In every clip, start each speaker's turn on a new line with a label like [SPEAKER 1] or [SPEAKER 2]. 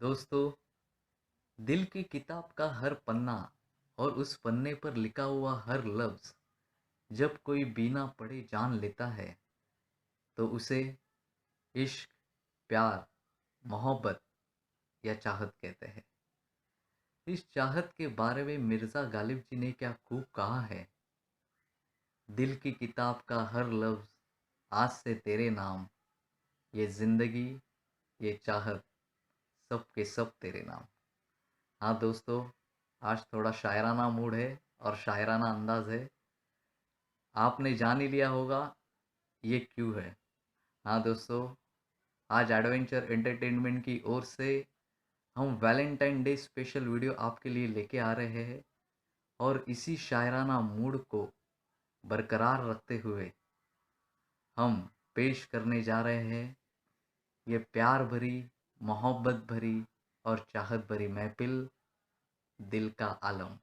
[SPEAKER 1] दोस्तों, दिल की किताब का हर पन्ना और उस पन्ने पर लिखा हुआ हर लफ्ज़ जब कोई बिना पढ़े जान लेता है तो उसे इश्क, प्यार, मोहब्बत या चाहत कहते हैं। इस चाहत के बारे में मिर्ज़ा गालिब जी ने क्या खूब कहा है। दिल की किताब का हर लफ्ज़ आज से तेरे नाम, ये ज़िंदगी, ये चाहत, सब के सब तेरे नाम। हाँ दोस्तों, आज थोड़ा शायराना मूड है और शायराना अंदाज है। आपने जान ही लिया होगा ये क्यों है। हाँ दोस्तों, आज एडवेंचर एंटरटेनमेंट की ओर से हम वैलेंटाइन डे स्पेशल वीडियो आपके लिए लेके आ रहे हैं और इसी शायराना मूड को बरकरार रखते हुए हम पेश करने जा रहे हैं ये प्यार भरी, मोहब्बत भरी और चाहत भरी महफिल, दिल का आलम।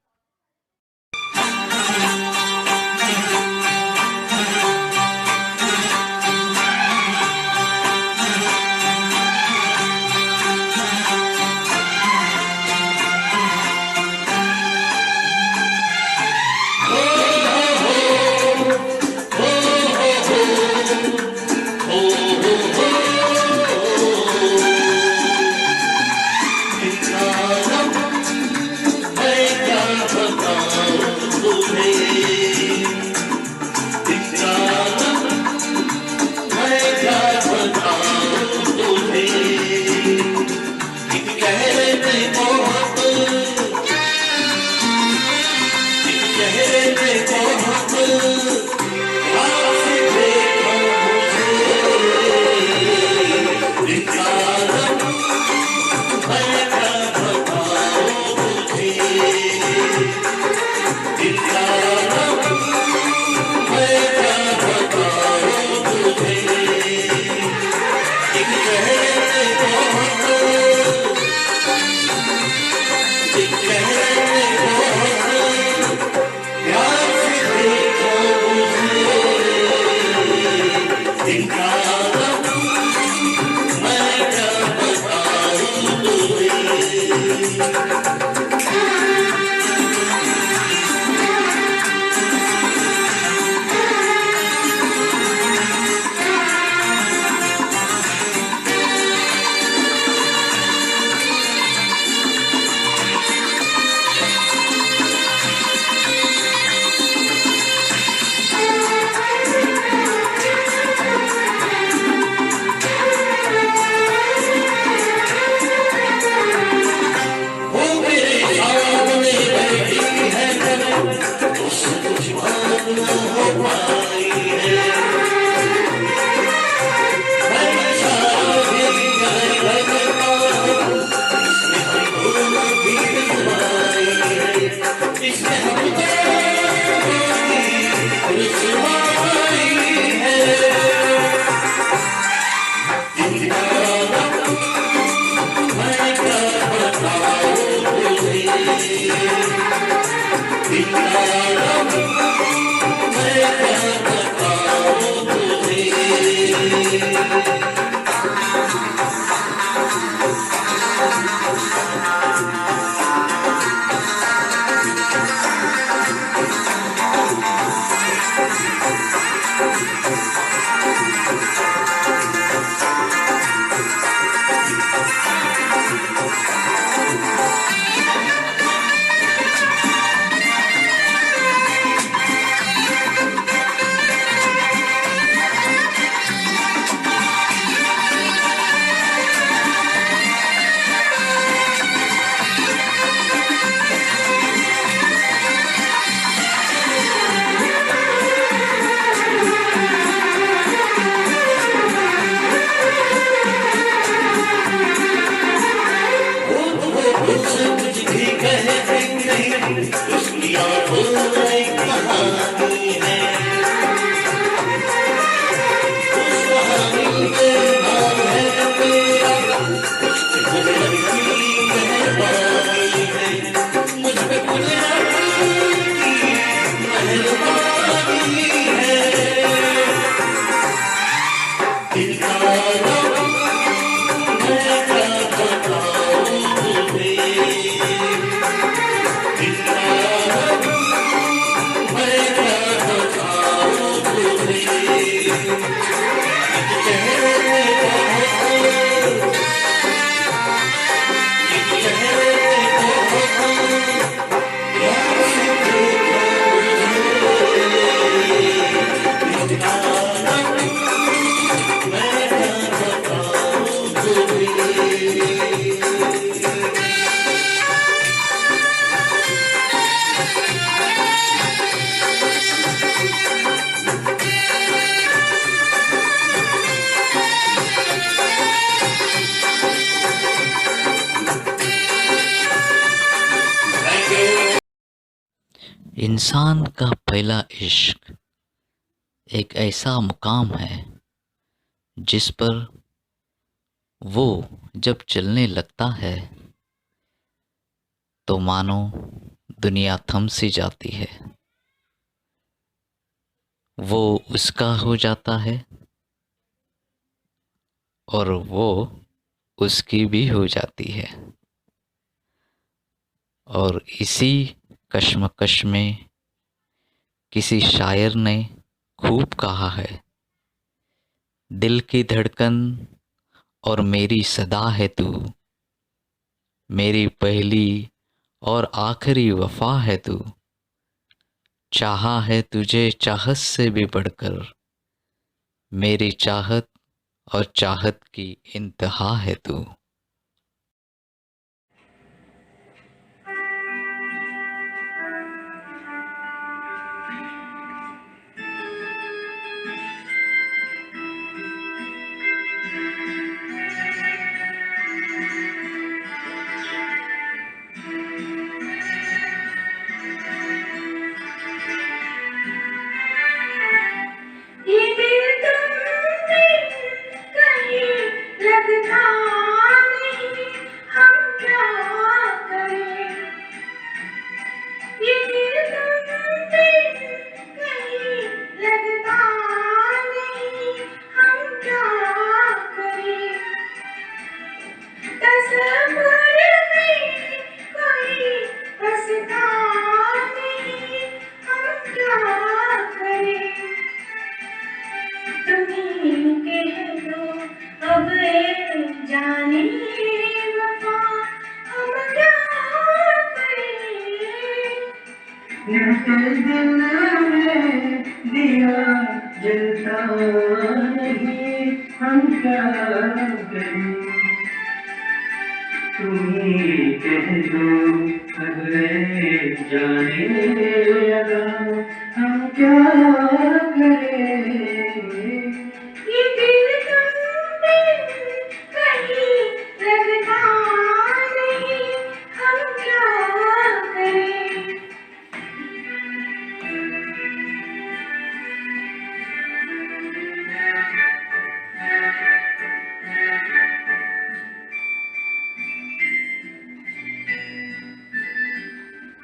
[SPEAKER 1] इंसान का पहला इश्क एक ऐसा मुकाम है जिस पर वो जब चलने लगता है तो मानो दुनिया थम सी जाती है। वो उसका हो जाता है और वो उसकी भी हो जाती है। और इसी कश्मकश में किसी शायर ने खूब कहा है, दिल की धड़कन और मेरी सदा है तू, मेरी पहली और आखिरी वफा है तू, चाहा है तुझे चाहत से भी बढ़कर, मेरी चाहत और चाहत की इंतहा है तू।
[SPEAKER 2] ये दिल तुमसे कहीं लगता नहीं, हम क्या करें। ये दिल तुमसे कहीं लगता नहीं, हम क्या करें। तसव्वुर में कोई बसता नहीं, हम क्या करें। तुम्हीं कह दो अब ए जाने वफा, हम क्या करें। दिल में दिया जलता नहीं, हम क्या करें। तुम्हीं कह दो अब ए जाने लगा, हम क्या करें। ये दिल तुमसे कहीं लगता नहीं, हम क्या करें।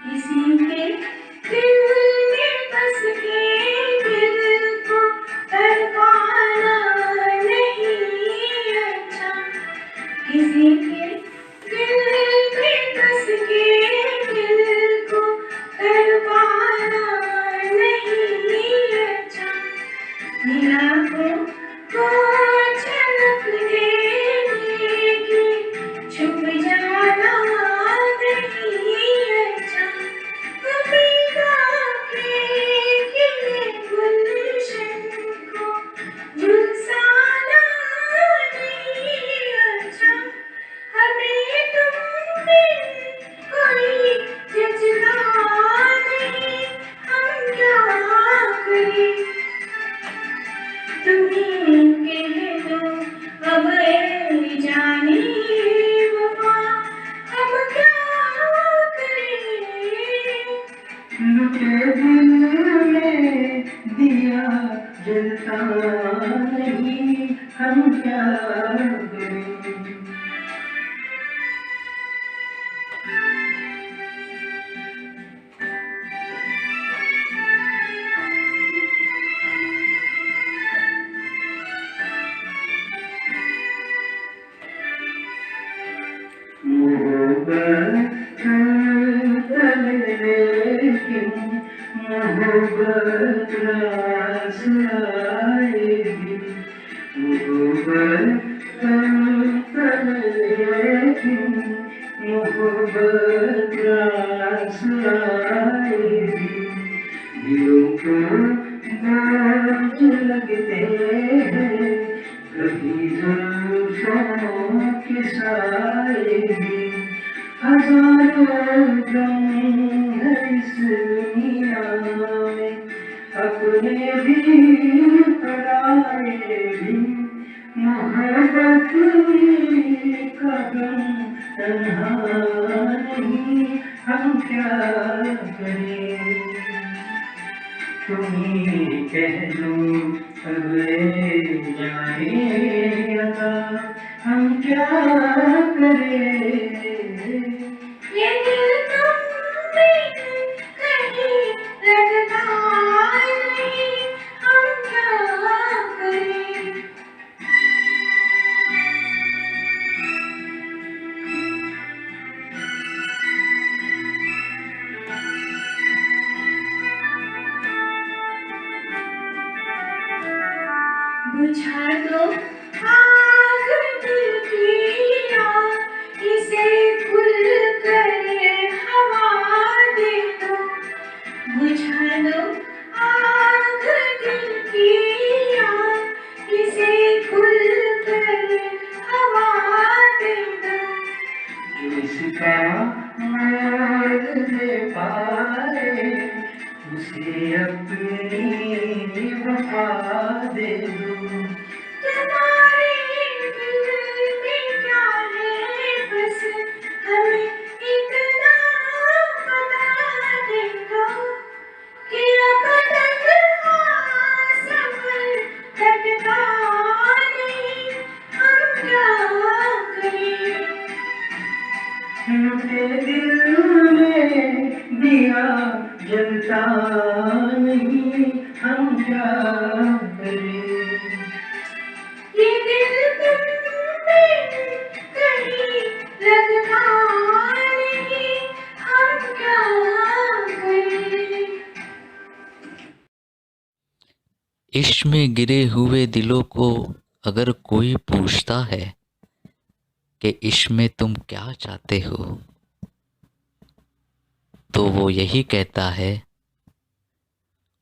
[SPEAKER 2] किसी के दिल में बस के दिल को तड़पाना नहीं अच्छा। किसी के दिल में बस के दिल को तड़पाना नहीं अच्छा। निगाहों को झलक देने की छुप जाना नहीं अच्छा। कविता के खिले गुलशन को झुलसाना नहीं अच्छा। हमें तुम बिन कोई जचता नहीं, हम क्या करें। तुम्हीं कह दो अब ए जाने वफा, हम क्या करें। लुटे दिल में दिया जलता नहीं, हम क्या करें। मोहब्बत लेकिन मोहब्बत रास आएगी। मोहब्बत लेकिन मोहब्बत रास आएगी। दिलों को बोझ लगते हैं कभी जुल्फों के साए भी। हजारों गम है इस दुनिया में, अपने भी पराए भी। मोहब्बत का गम तन्हा नहीं, हम क्या करें, तुम ही कह दो अब जाए अता, हम क्या करें। ये दिल तुम बिन कहीं लगता नहीं, हम क्या करें। बुझा दो आग दिल की, आग इसे खुल कर हवा दे दो। बुझा दो आग दिल की, आग इसे खुल कर हवा दे दो। जिसका मार्ग दे पाए, उसे अपनी वफा दे दो। तुम्हारे दिल में क्या है, बस हमें इतना बता दे दो कि अब तक सफर कटता नहीं, हम क्या करें। टूटे दिल में दिया जलता नहीं, हम क्या करें। ये दिल तुम बिन कहीं लगता नहीं, हम क्या करें।
[SPEAKER 1] इश्क में गिरे हुए दिलों को अगर कोई पूछता है कि इश्क में तुम क्या चाहते हो, तो वो यही कहता है,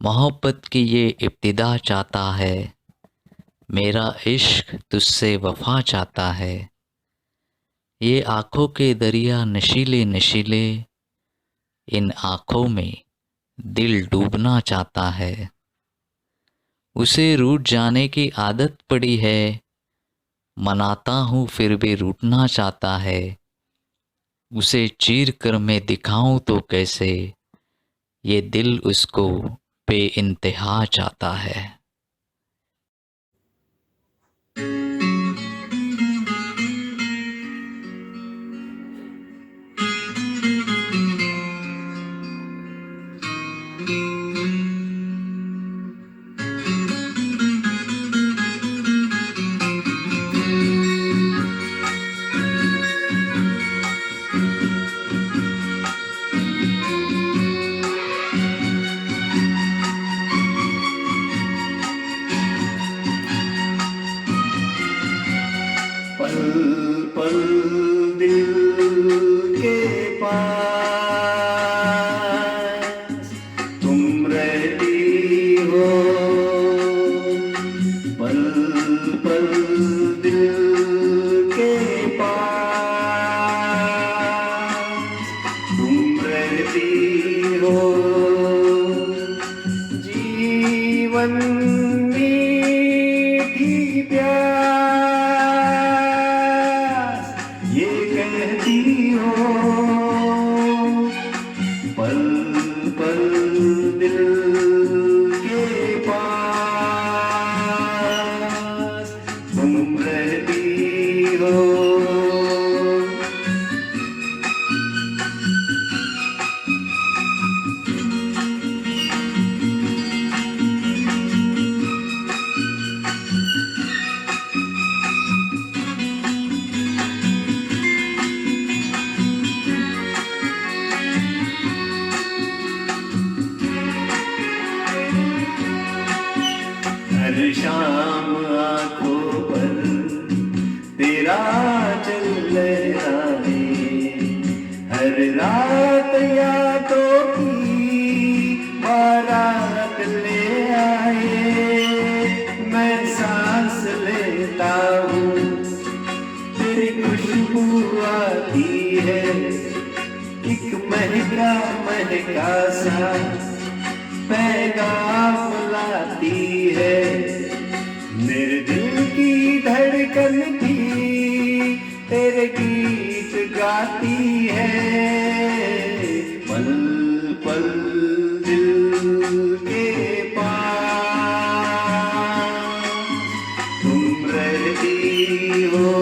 [SPEAKER 1] मोहब्बत की ये इब्तिदा चाहता है, मेरा इश्क तुझसे वफा चाहता है। ये आँखों के दरिया नशीले नशीले, इन आँखों में दिल डूबना चाहता है। उसे रूठ जाने की आदत पड़ी है, मनाता हूँ फिर भी रूठना चाहता है। उसे चीर कर मैं दिखाऊं तो कैसे, ये दिल उसको बेइंतहा चाहता है।
[SPEAKER 2] पल पल दिल के पास तुम रहती हो, पल पल दिल के पास तुम रहती हो। जीवन मीठी प्यास ये कहती हो, पल पल दिल के पास तुम रहती हो। हर शाम आंखों पर तेरा चल लहराए, हर रात यादों की बारात ले आए। मैं सांस लेता हूँ तेरी खुशबू आती है, एक महका महका सा पैगाम लाती है। मेरे दिल की धड़कन भी तेरे गीत गाती है। हो।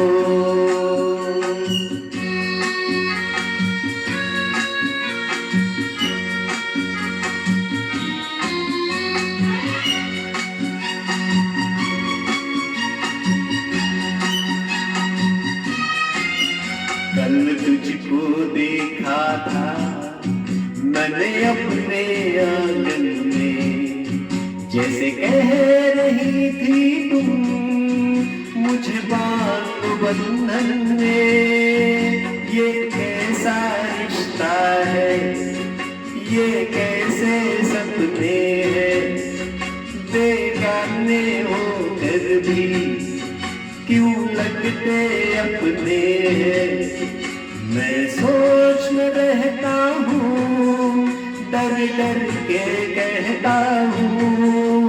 [SPEAKER 2] कल तुझको देखा था मैंने अपने आंगन में, जैसे कह रही थी तुम मुझे बांध बंधन में। ये कैसा रिश्ता है, ये कैसे सपने हैं, बेगाने होकर भी क्यों लगते अपने हैं। मैं सोच में रहता हूँ, डर डर के कहता हूँ,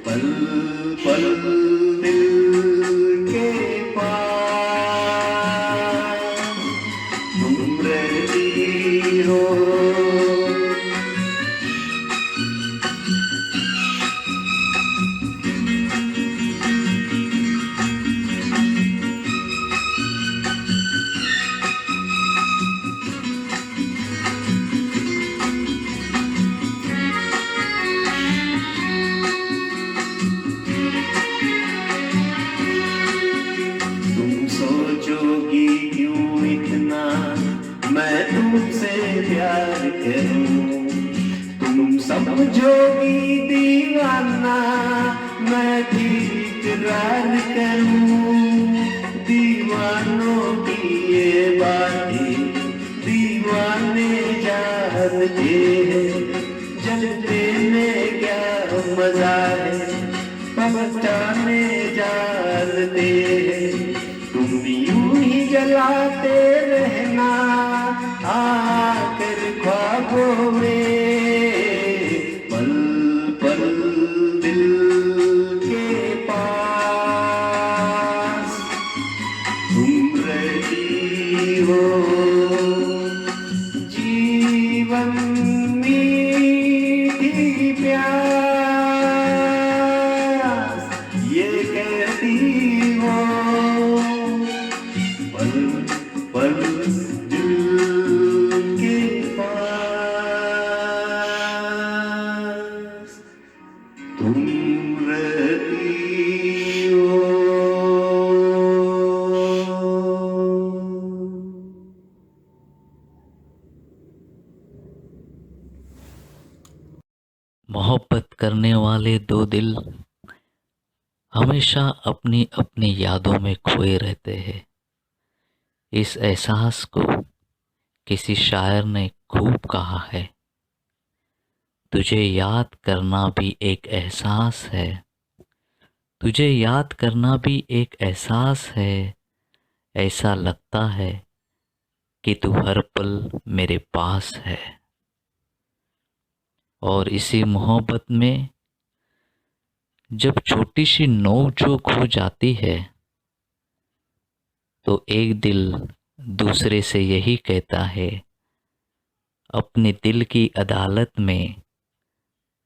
[SPEAKER 2] पल पल दिल के पास तुम रहती हो। सोचोगी क्यों इतना मैं तुमसे प्यार करूं, तुम समझोगी दीवाना मैं भी इकरार करूं। दीवानों की ये बातें दीवाने जानते हैं, जलते में क्या मजा है पहचाने जानते हैं। तुम यूं ही जलाते रहना आकर ख्वाबों में, पल पल दिल के पास तुम रहती हो। जीवन मीठी प्यास ये कहती हो, पल पल दिल के पास तुम रहती हो।
[SPEAKER 1] मोहब्बत करने वाले दो दिल हमेशा अपनी अपनी यादों में खोए रहते हैं। इस एहसास को किसी शायर ने खूब कहा है, तुझे याद करना भी एक एहसास है, तुझे याद करना भी एक एहसास है, ऐसा लगता है कि तू हर पल मेरे पास है। और इसी मोहब्बत में जब छोटी सी नोक-झोंक हो जाती है तो एक दिल दूसरे से यही कहता है, अपने दिल की अदालत में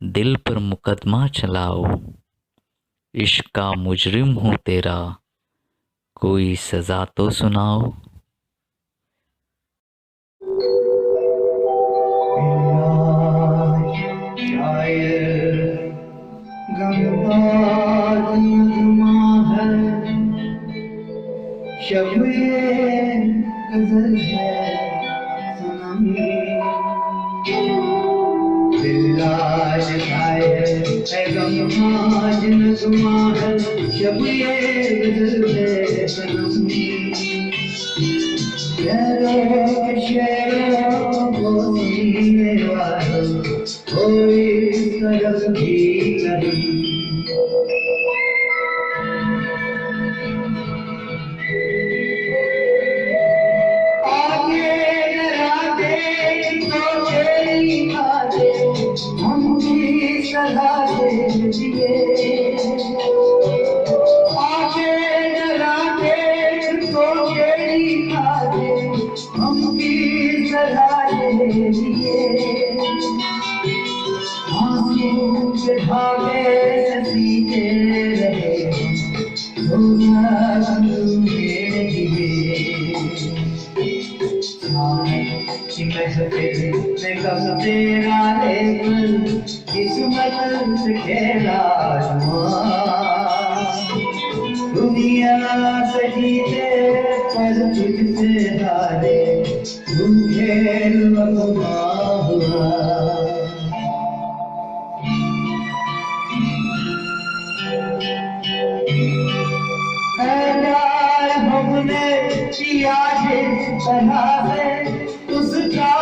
[SPEAKER 1] दिल पर मुकदमा चलाओ, इश्क का मुजरिम हूँ तेरा, कोई सज़ा तो सुनाओ।
[SPEAKER 2] गज़ल है सनम, दिलाज शायर है गमहाज नज़्मा है, शब ये गज़ल है सनम। शेरों के शेरों को सीने वालों कोई इस तरफ भी नहीं। धागे सीते रहे महफिल में कब तेरा लेकर किस्मत से खेला दुनिया से जीते पर तुझसे हारे तुम खेल वफा हुआ हमने किया जिस तरह से उसका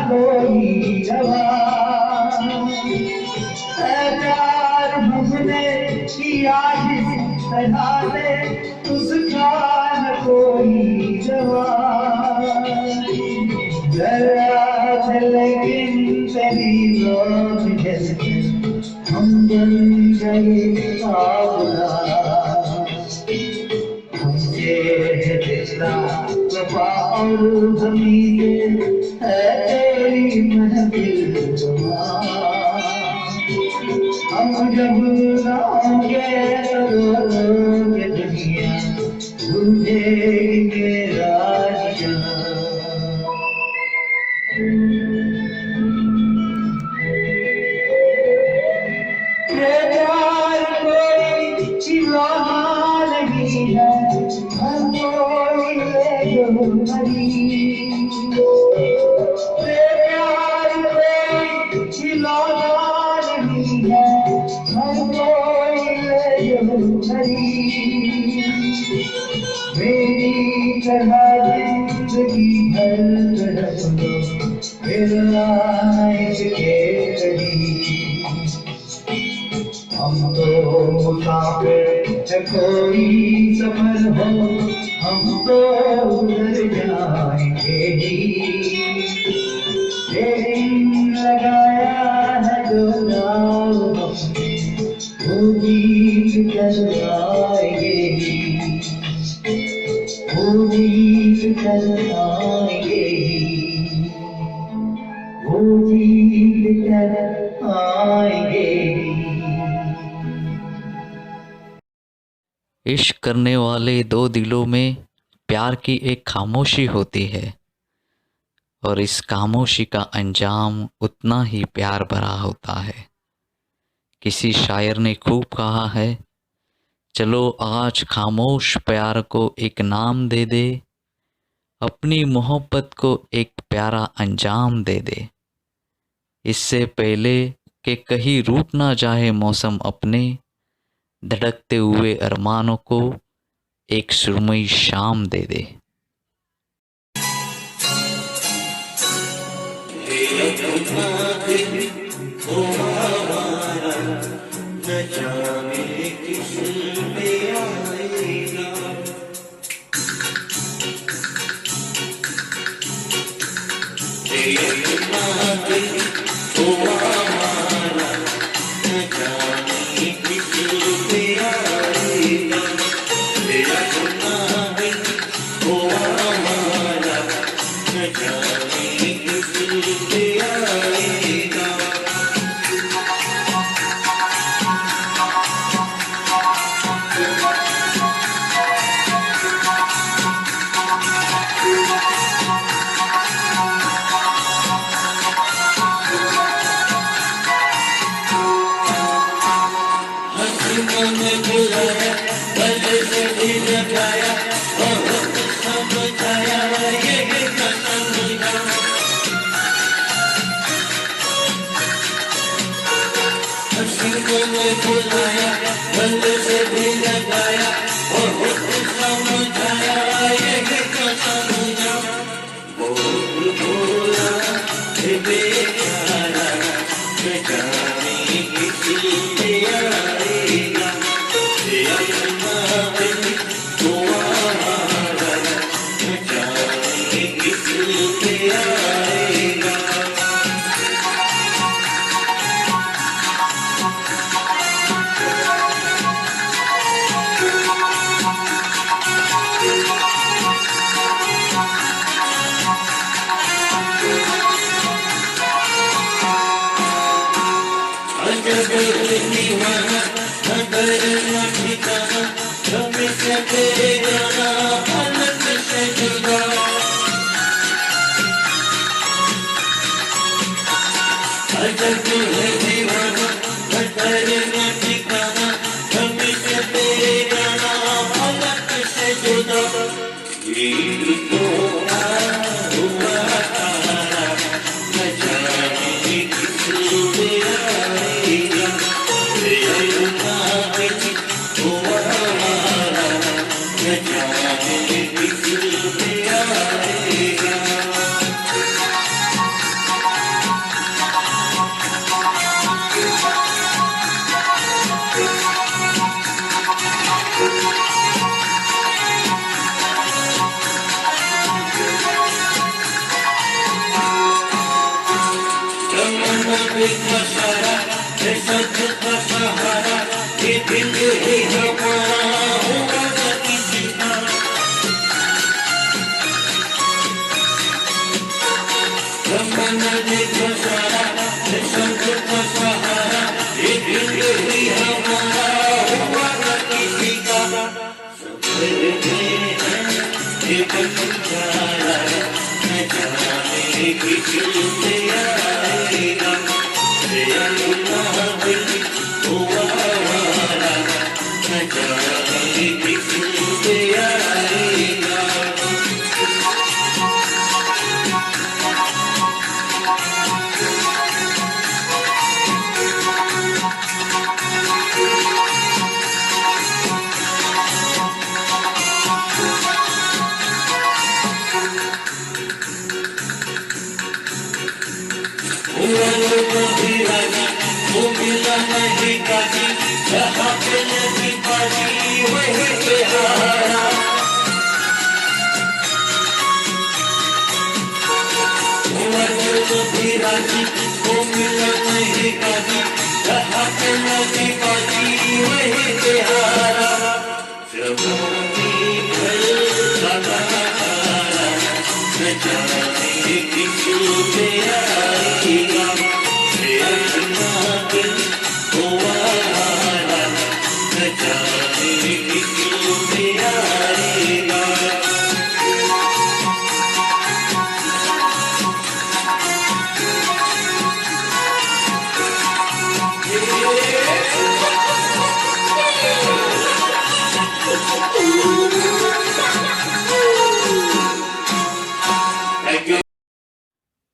[SPEAKER 2] कोई जवाब प्यार हमने किया जिस तरह से उसका कोई जवाब जरा लेकिन तेरी लोग जैसे हम बन गए पागल वफा और ज़मीन है तेरी महफिल हम जब गाओगे रोगे दुनिया ढूंढेंगे राजियां प्यार कोई खिलौना नहीं है प्यार कोई खिलौना नहीं है हम मेरी तरह जिंदगी भर मेरा हम तो मुसाफिर कोई सफर हो हम तो उधर जाएंगे लगाया है जो नाव वो गीत कर आएंगे वो गीत कर आएंगे वो गीत कर आएंगे
[SPEAKER 1] इश्क करने वाले दो दिलों में प्यार की एक खामोशी होती है और इस खामोशी का अंजाम उतना ही प्यार भरा होता है। किसी शायर ने खूब कहा है, चलो आज खामोश प्यार को एक नाम दे दे, अपनी मोहब्बत को एक प्यारा अंजाम दे दे। इससे पहले कि कहीं रूठ ना जाए मौसम अपने, धड़कते हुए अरमानों को एक सुरमई शाम दे दे।
[SPEAKER 2] एक तो हुआ तारा न जाने किस में आएगा, बेरुखा हुआ हमारा न जाने किस में आएगा। सच का सहारा ये दिल ही हमारा होगा न किसी का। तमन्ना देखो सारा ये सच का सहारा ये दिल ही हमारा होगा न किसी का। सफर में है ये बंजारा न जाने किस में आएगा, वो मिला नहीं काजी जहाँ पे लगी बाजी वही पे हारा। वो भी राजी वो मिला नहीं काजी जहाँ पे लगी बाजी वही पे हारा। जब न जाने किस में आएगा,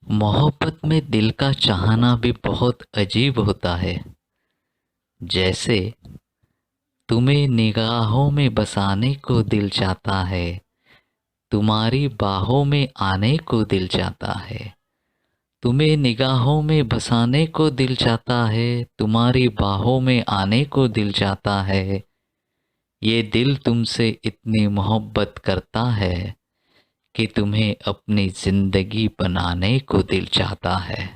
[SPEAKER 1] मोहब्बत में दिल का चाहना भी बहुत अजीब होता है। जैसे तुम्हें निगाहों में बसाने को दिल चाहता है, तुम्हारी बाहों में आने को दिल चाहता है। तुम्हें निगाहों में बसाने को दिल चाहता है, तुम्हारी बाहों में आने को दिल चाहता है। ये दिल तुमसे इतनी मोहब्बत करता है कि तुम्हें अपनी जिंदगी बनाने को दिल चाहता है।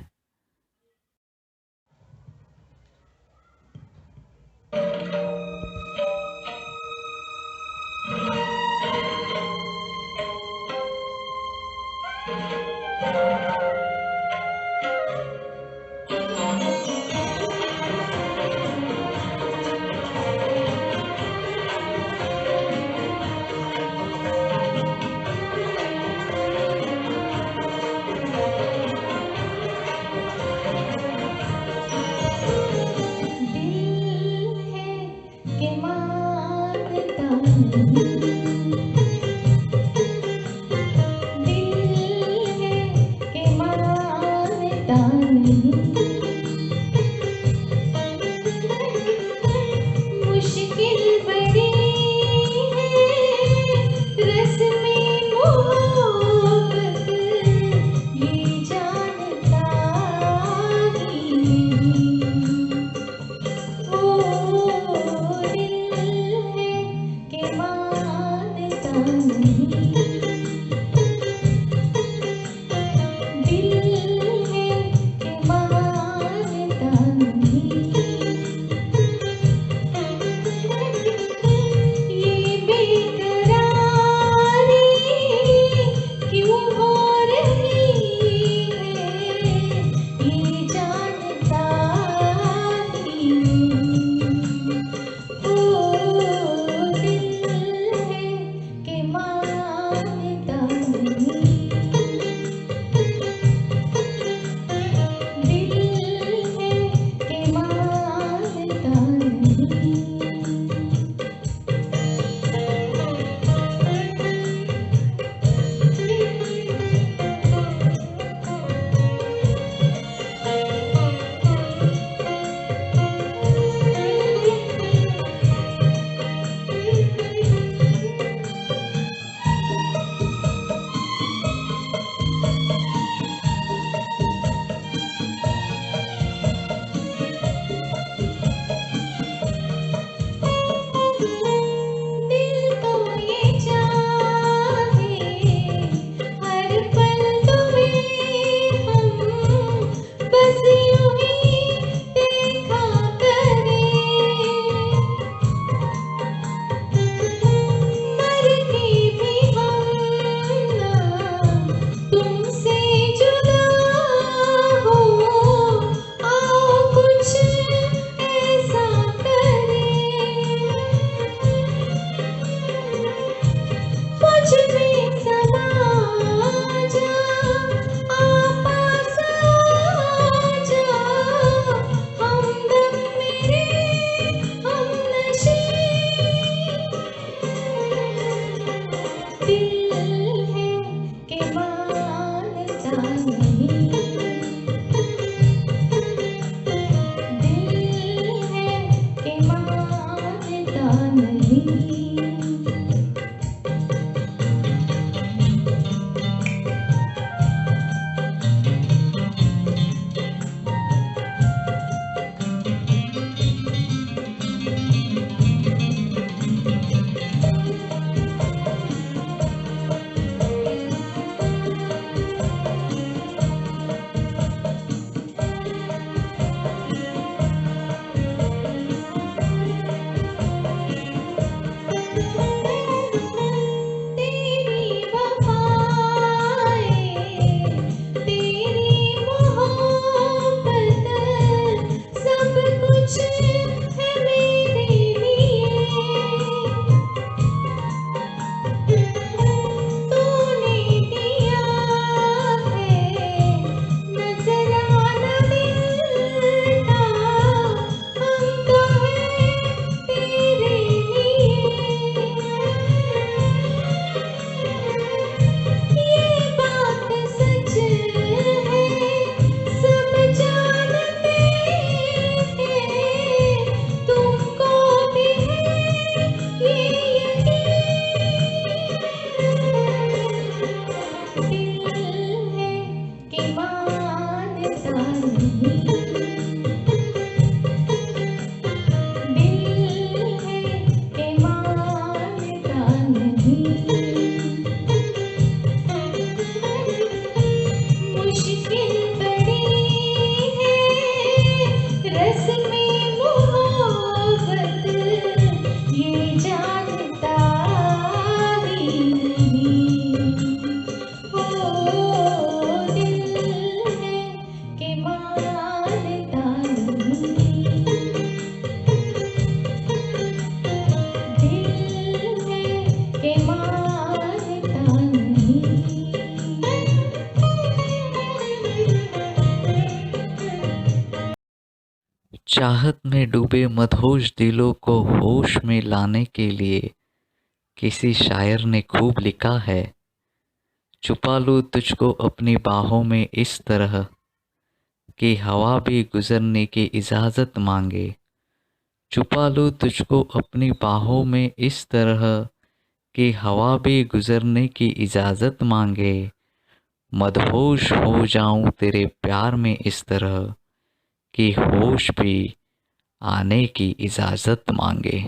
[SPEAKER 1] चाहत में डूबे मदहोश दिलों को होश में लाने के लिए किसी शायर ने खूब लिखा है, छुपा लूं तुझको अपनी बाहों में इस तरह कि हवा भी गुजरने की इजाज़त मांगे। छुपा लूं तुझको अपनी बाहों में इस तरह कि हवा भी गुजरने की इजाज़त मांगे। मदहोश हो जाऊं तेरे प्यार में इस तरह कि होश भी आने की इजाज़त मांगे।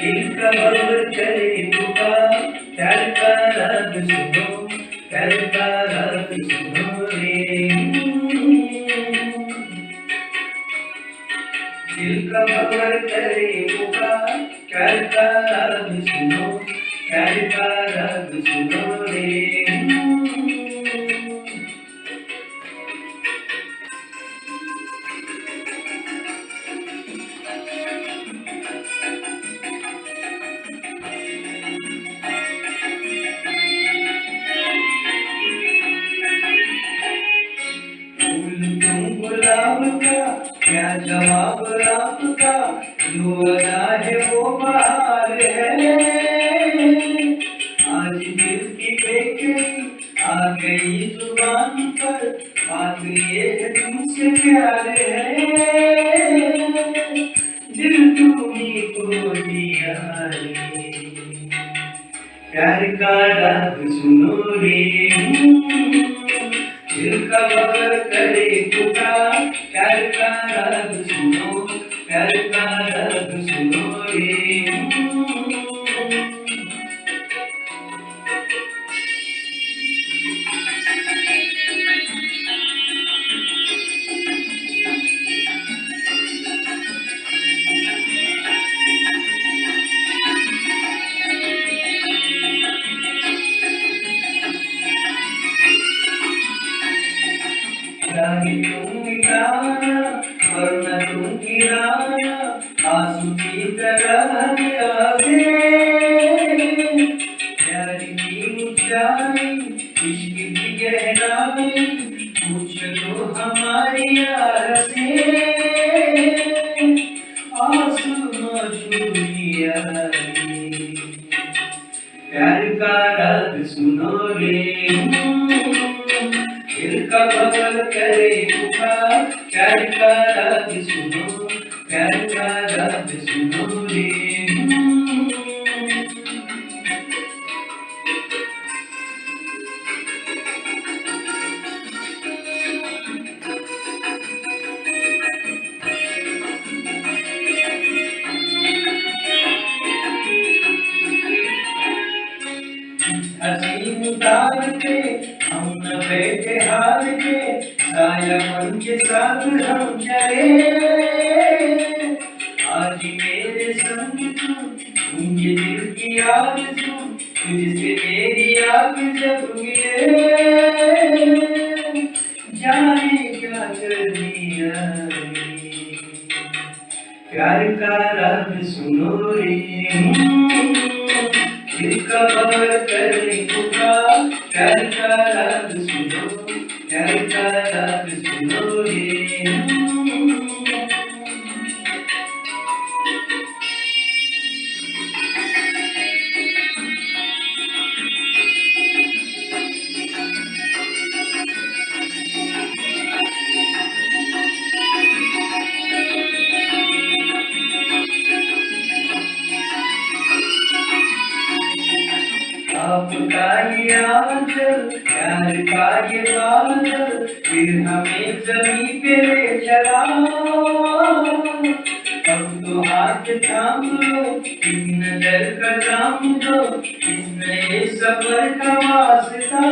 [SPEAKER 2] इसका बल करे पुकार, प्यार का राग सुनो, प्यार का राग सुनो रे। दिल का भंवर करे पुकार, प्यार का राग सुनो, प्यार का राग सुनो रे। फूल तुम गुलाब का, क्या जवाब आपका, जो अदा है वो बहार है। आज दिल की बेकरी आ गई जुबान पर, बात ये है तुमसे प्यार है। दिल तुम्हीं को दिया रे, प्यार का राग सुनो रे। दिल का बगर करे पुकार, प्यार का राग सुनो, प्यार का राग सुनो रे। चाहे तुम मिटाना वरना तुम गिराना, आंसू की तरह प्यासे। प्यार की ऊंचाई, इश्क की गहराई, पूछ लो हमारी यार से। आसमां छू लिया रे, प्यार का राग सुनो रे। दिल का बगल करे पुकार, प्यार का राग सुनो, प्यार का राग सुनो रे। हसीन उतार के हम न बैठे हार के, साया मन के साथ हम चले। आज मेरे संग तू, उनके दिल की आरज़ू, तुझसे मेरी आग जब मिले। जाने क्या कर दिया रे, प्यार का राग सुनो रे। दिल का बगर करे पुकार, प्यार का राग सुनो, प्यार का राग सुनो रे। आपका ये आंचल, प्यार का ये बादल, फिर हमें जमीन पे ले चला। अब तो हाथ थाम लो, एक नजर का जाम दो, इस नए सफर का वास्ता।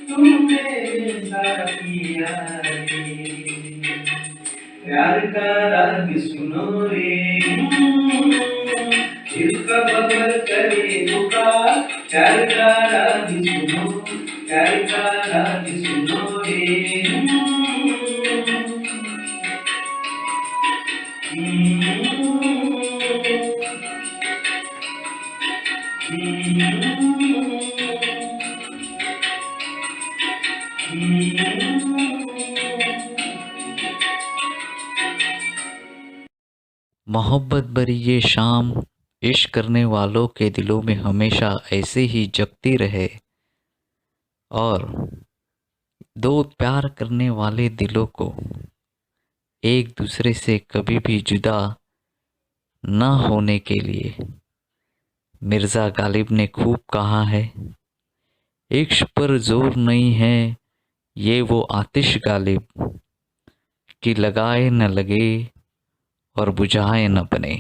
[SPEAKER 2] तुम मेरे साथिया रे, प्यार का राग सुनो रे। दिल का बगल करे पुकार, प्यार का राग सुनो, प्यार का राग सुनो रे। Mm-hmm.
[SPEAKER 1] मोहब्बत भरी ये शाम इश्क करने वालों के दिलों में हमेशा ऐसे ही जगती रहे, और दो प्यार करने वाले दिलों को एक दूसरे से कभी भी जुदा न होने के लिए मिर्ज़ा गालिब ने खूब कहा है, इश्क पर जोर नहीं है ये वो आतिश गालिब कि लगाए न लगे और बुझाए न बने।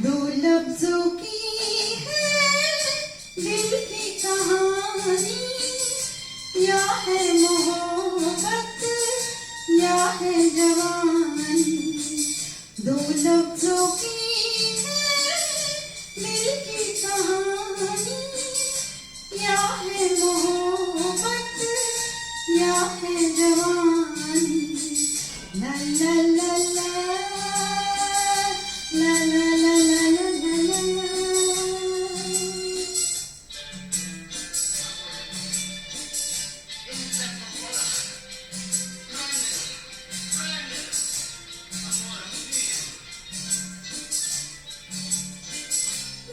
[SPEAKER 3] दो लफ्जों की है दिल की कहानी, या है मोहब्बत या है जवानी। दो लफ्जों की है दिल की कहानी, या है मोहब्बत या है जवानी। ला ला ला ला ला ला ला ला ला ला ला।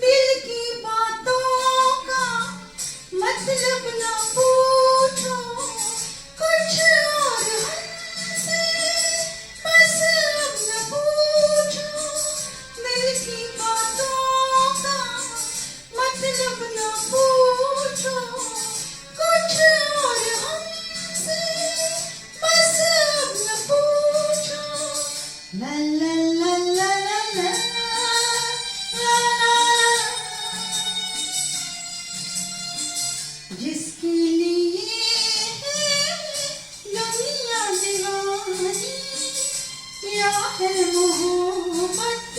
[SPEAKER 3] दिल की बातों का मतलब ना पूछो, कुछ और हमसे बस अब न पूछो। दिल की बातों का मतलब ना पूछो, कुछ और हमसे बस अब न पूछो। ला ला ला ला ला ला ला ला। जिसके लिए है दुनिया दीवानी, या है मोहब्बत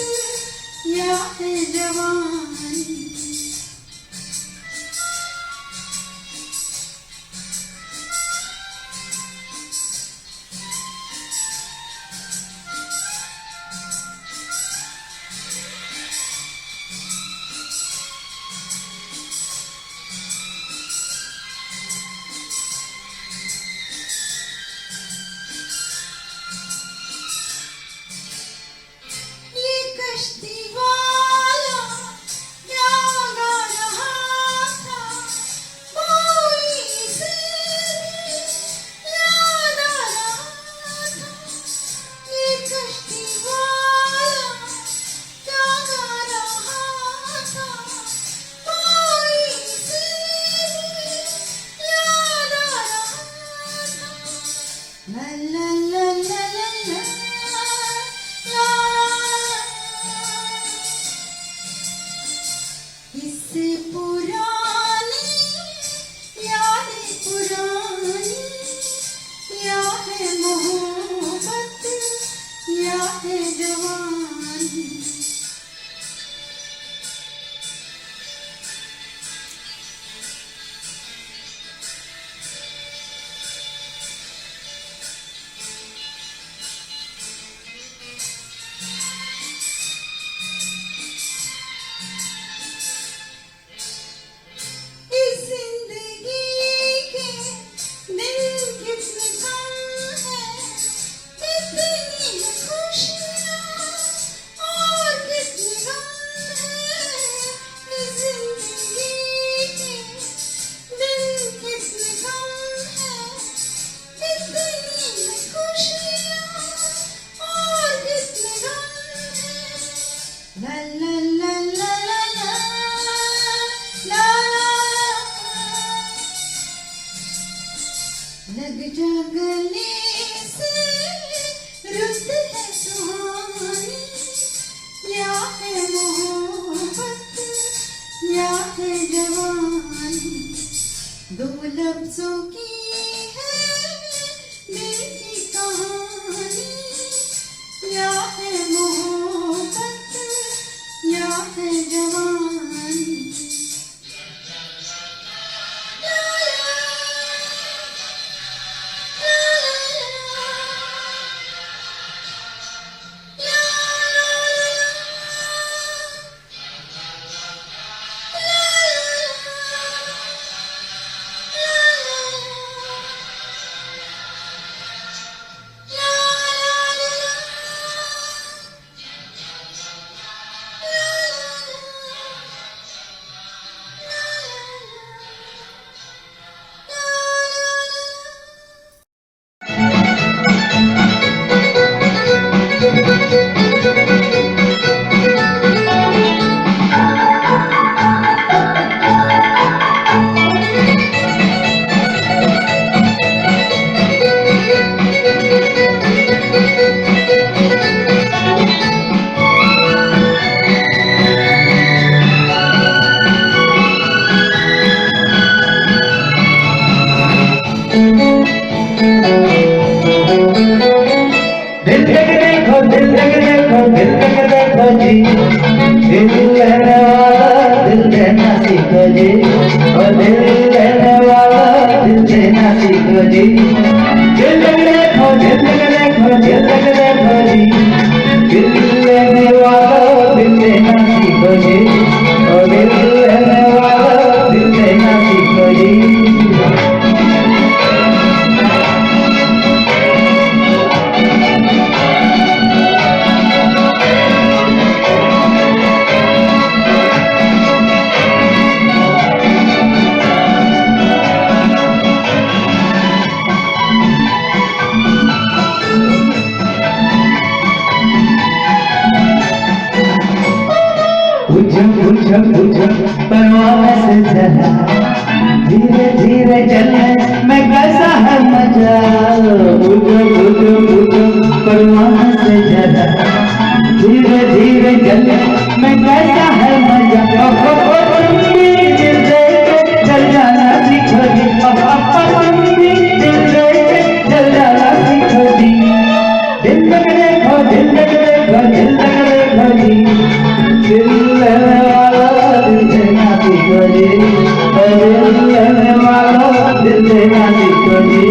[SPEAKER 3] या है जवानी। ये कश्ती वाला क्या गा रहा था, कोई इसे भी याद आ रहा था। ये कश्ती वाला क्या गा रहा था, कोई इसे भी याद आ रहा था। ला ला ला ला ला ला ला। इससे पुरानी यादें पुरानी, या है मोहब्बत या है जवानी। लग जा गले से रुत है सुहानी, या है मोहब्बत या है जवानी, दो लफ्जों की है दिल की कहानी, या है मोहब्बत या है जवानी।
[SPEAKER 2] धीरे धीरे चले मैं कैसा है मजा, बुझो बुझो बुझो परवान से जरा, धीरे धीरे चले मैं कैसा है मजा, चल जाना सीखो जी, चल जाना सीखो जी, दिल तक देखो दिल तक देखो दिल तक देखो जी, दिल लेने वाला दिल देना सीखो जी, दिल लेने वाला दिल देना सीखो जी।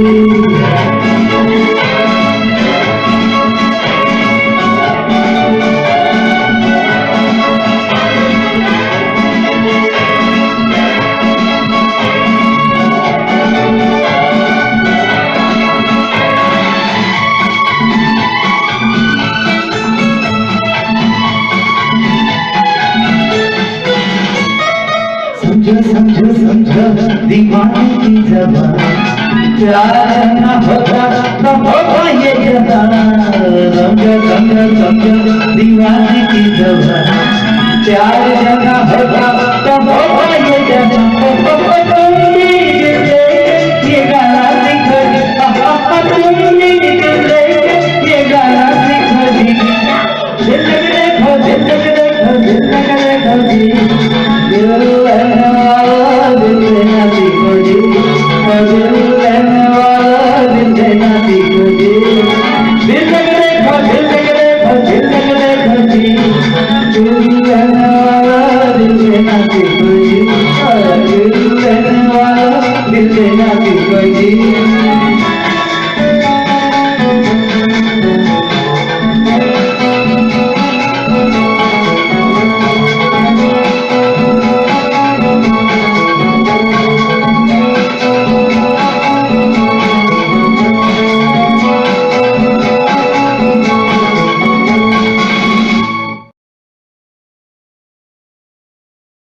[SPEAKER 2] समझो समझो दीवाने की ज़बान, प्यार न होता तो होता ये जहान, समझो समझो समझो दीवाने की ज़बान, प्यार न होता तो होता ये जहान, ये गाना सीखो जी, ये गाना सीखो जी, दिल तक देखो दिल तक देखो दिल तक देखो जी, दिल लेने वाला दिल देना सीखो जी, दिल लेने वाला दिल देना सीखो जी, दिल तक देखो दिल तक देखो दिल तक देखो जी, दिल लेने वाला दिल देना सीखो जी, दिल लेने वाला दिल देना सीखो जी।